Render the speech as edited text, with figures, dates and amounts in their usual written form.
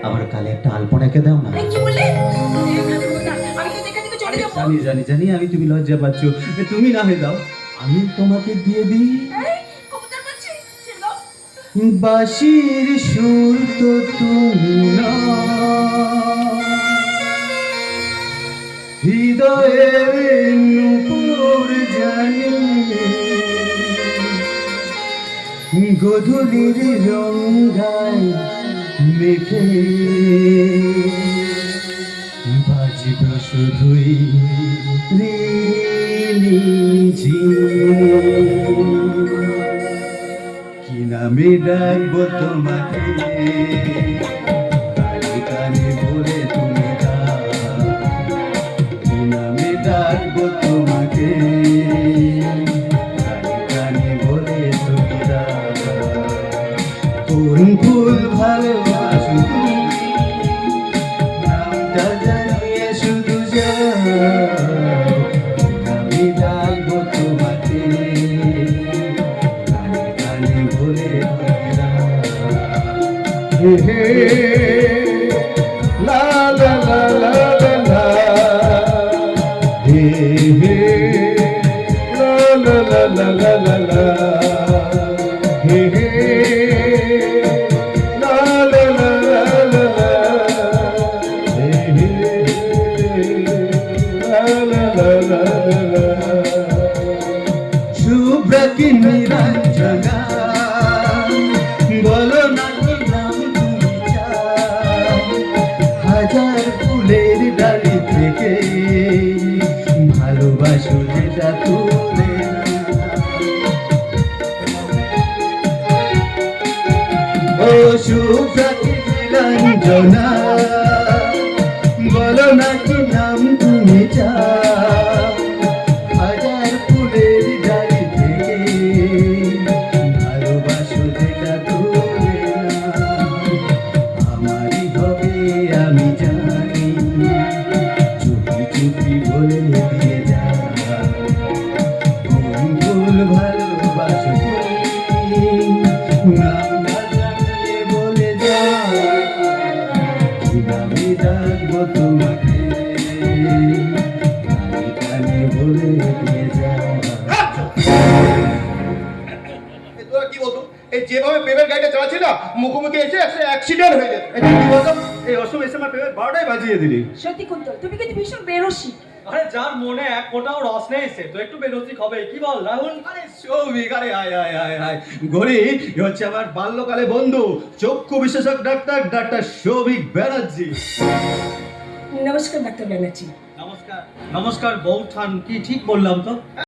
আমার কালে একটা আলপনা এঁকে দাও না। কি বললে? আমি তো দেখা থেকে চলে যাবো। জানি জানি জানি আমি তুমি লজ্জা পাচ্ছ, তুমি না হয়ে দাও, আমি তোমাকে দিয়ে দিই। কবুতর বলছি ছিল বাঁশির সুর তো তুমি না, হৃদয়ের নূপুর জানি, গধূলির রঙায় মেখে বাজিব শুধুই রিনিঝি। কি নামে ডাকবো তোমাকে, কানে কানে বলে তুমি দাও। কি নামে ডাকবো তোমাকে, কানে কানে বলে তুমি দাও। কোন ফুল ভালোবাসো তুমি, নামটা জানিয়ে শুধু যাও। আমি ডাকবো তোমাকে, কানে কানে বলে তুমি দাও। হে হে লা লা লা লা লা লা, হে হে লা লা লা লা লা লা লা, হে হে লা লা লা লা লা লা, হে হে লা লা লা লা লা। শুভ্রা কি নিরঞ্জনা, বলো না কি নাম তুমি চাও। হাজার ফুলের ডালি থেকে ভালোবাসো যেটা তুলে নাও। ও শুভ্রা কি নিরঞ্জনা, বলো না কি নাম তুমি চাও। হাজার ফুলের ডালি থেকে ভালোবাসো যেটা তুলে নাও। আমারই হবে আমি জানি, চুপি চুপি বলে দিয়ে যাও। কোন ফুল ভালোবাসো তুমি, নামটা জানিয়ে বলে যাও। কি নামে ডাকবো তোমাকে, কানে কানে বলে দিয়ে যাও। তোরা কি বলতো, এই যেভাবে প্রেমের গাড়িটা চালাচ্ছি না, মুখোমুখি এসে একটা অ্যাক্সিডেন্ট হয়ে যায়। কি বলতো, এই অসময় এসে আমার প্রেমের 12টাই বাজিয়ে দিলি। সত্যি কুন্তল, তুমি কিন্তু ভীষণ বেরসি। আরে যার মনে এক ফোঁটাও রস নেই সে তো একটু বেরোসিক হবে, কি বল রাহুল? আরে সৌভিক, আরে আয় আয় আয় আয় গরি, এ হচ্ছে আমার বাল্যকালে বন্ধু, চক্ষু বিশেষজ্ঞ ডাক্তার ডাক্তার সৌভিক ব্যানার্জি। নমস্কার ডাক্তার ব্যানার্জি। নমস্কার। নমস্কার বৌঠান, কি ঠিক বললাম তো?